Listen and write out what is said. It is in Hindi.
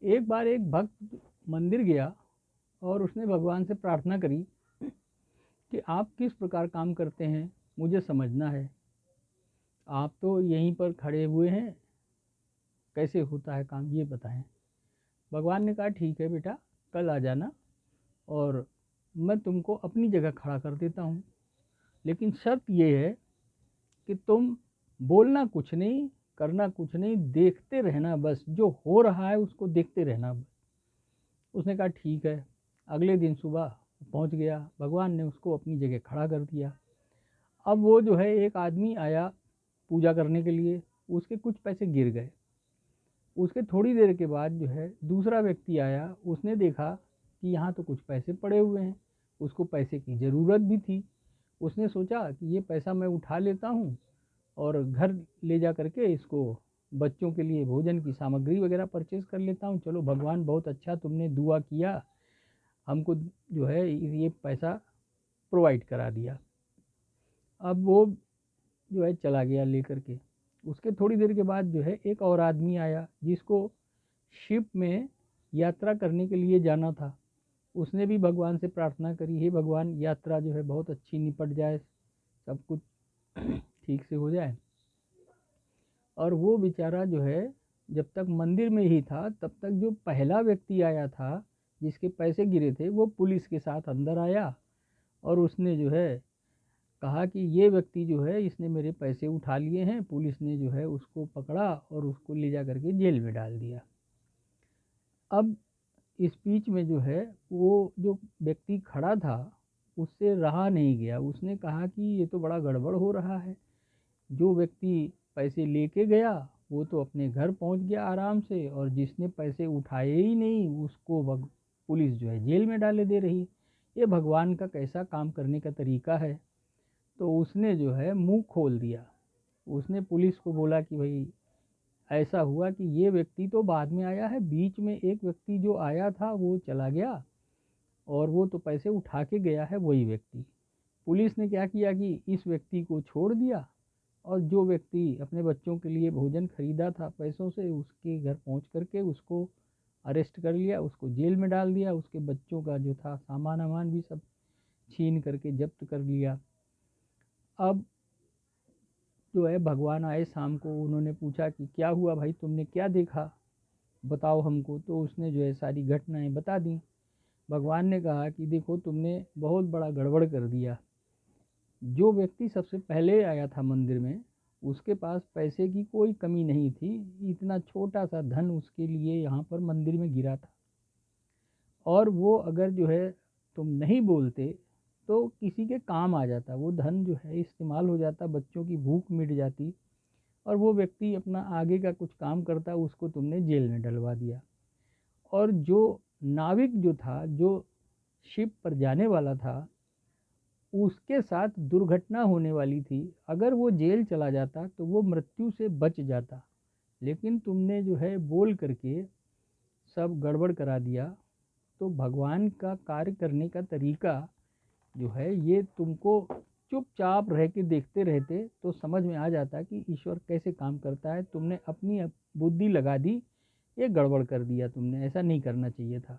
एक बार एक भक्त मंदिर गया और उसने भगवान से प्रार्थना करी कि आप किस प्रकार काम करते हैं, मुझे समझना है। आप तो यहीं पर खड़े हुए हैं, कैसे होता है काम ये बताएं। भगवान ने कहा ठीक है बेटा, कल आ जाना और मैं तुमको अपनी जगह खड़ा कर देता हूँ, लेकिन शर्त ये है कि तुम बोलना कुछ नहीं, करना कुछ नहीं, देखते रहना बस, जो हो रहा है उसको देखते रहना बस। उसने कहा ठीक है। अगले दिन सुबह पहुंच गया, भगवान ने उसको अपनी जगह खड़ा कर दिया। अब वो जो है एक आदमी आया पूजा करने के लिए, उसके कुछ पैसे गिर गए। उसके थोड़ी देर के बाद जो है दूसरा व्यक्ति आया, उसने देखा कि यहाँ तो कुछ पैसे पड़े हुए हैं, उसको पैसे की ज़रूरत भी थी। उसने सोचा कि ये पैसा मैं उठा लेता हूँ और घर ले जा करके इसको बच्चों के लिए भोजन की सामग्री वगैरह परचेज़ कर लेता हूँ। चलो भगवान बहुत अच्छा, तुमने दुआ किया, हमको जो है ये पैसा प्रोवाइड करा दिया। अब वो जो है चला गया लेकर के। उसके थोड़ी देर के बाद जो है एक और आदमी आया जिसको शिप में यात्रा करने के लिए जाना था। उसने भी भगवान से प्रार्थना करी, हे भगवान यात्रा जो है बहुत अच्छी निपट जाए, सब कुछ ठीक से हो जाए। और वो बेचारा जो है जब तक मंदिर में ही था तब तक जो पहला व्यक्ति आया था जिसके पैसे गिरे थे, वो पुलिस के साथ अंदर आया और उसने जो है कहा कि ये व्यक्ति जो है इसने मेरे पैसे उठा लिए हैं। पुलिस ने जो है उसको पकड़ा और उसको ले जा करके जेल में डाल दिया। अब इस बीच में जो है वो जो व्यक्ति खड़ा था उससे रहा नहीं गया, उसने कहा कि ये तो बड़ा गड़बड़ हो रहा है। जो व्यक्ति पैसे लेके गया वो तो अपने घर पहुंच गया आराम से, और जिसने पैसे उठाए ही नहीं उसको पुलिस जो है जेल में डाले दे रही है। ये भगवान का कैसा काम करने का तरीका है। तो उसने जो है मुंह खोल दिया। उसने पुलिस को बोला कि भाई ऐसा हुआ कि ये व्यक्ति तो बाद में आया है, बीच में एक व्यक्ति जो आया था वो चला गया और वो तो पैसे उठा के गया है वही व्यक्ति। पुलिस ने क्या किया कि इस व्यक्ति को छोड़ दिया और जो व्यक्ति अपने बच्चों के लिए भोजन खरीदा था पैसों से, उसके घर पहुंच करके उसको अरेस्ट कर लिया, उसको जेल में डाल दिया। उसके बच्चों का जो था सामान वामान भी सब छीन करके जब्त कर लिया। अब जो है भगवान आए शाम को, उन्होंने पूछा कि क्या हुआ भाई, तुमने क्या देखा, बताओ हमको। तो उसने जो है सारी घटनाएं बता दी। भगवान ने कहा कि देखो तुमने बहुत बड़ा गड़बड़ कर दिया। जो व्यक्ति सबसे पहले आया था मंदिर में उसके पास पैसे की कोई कमी नहीं थी, इतना छोटा सा धन उसके लिए यहाँ पर मंदिर में गिरा था, और वो अगर जो है तुम नहीं बोलते तो किसी के काम आ जाता, वो धन जो है इस्तेमाल हो जाता, बच्चों की भूख मिट जाती और वो व्यक्ति अपना आगे का कुछ काम करता, उसको तुमने जेल में डलवा दिया। और जो नाविक जो था, जो शिप पर जाने वाला था, उसके साथ दुर्घटना होने वाली थी, अगर वो जेल चला जाता तो वो मृत्यु से बच जाता, लेकिन तुमने जो है बोल करके सब गड़बड़ करा दिया। तो भगवान का कार्य करने का तरीका जो है ये तुमको चुपचाप रह के देखते रहते तो समझ में आ जाता कि ईश्वर कैसे काम करता है। तुमने अपनी बुद्धि लगा दी, ये गड़बड़ कर दिया तुमने, ऐसा नहीं करना चाहिए था।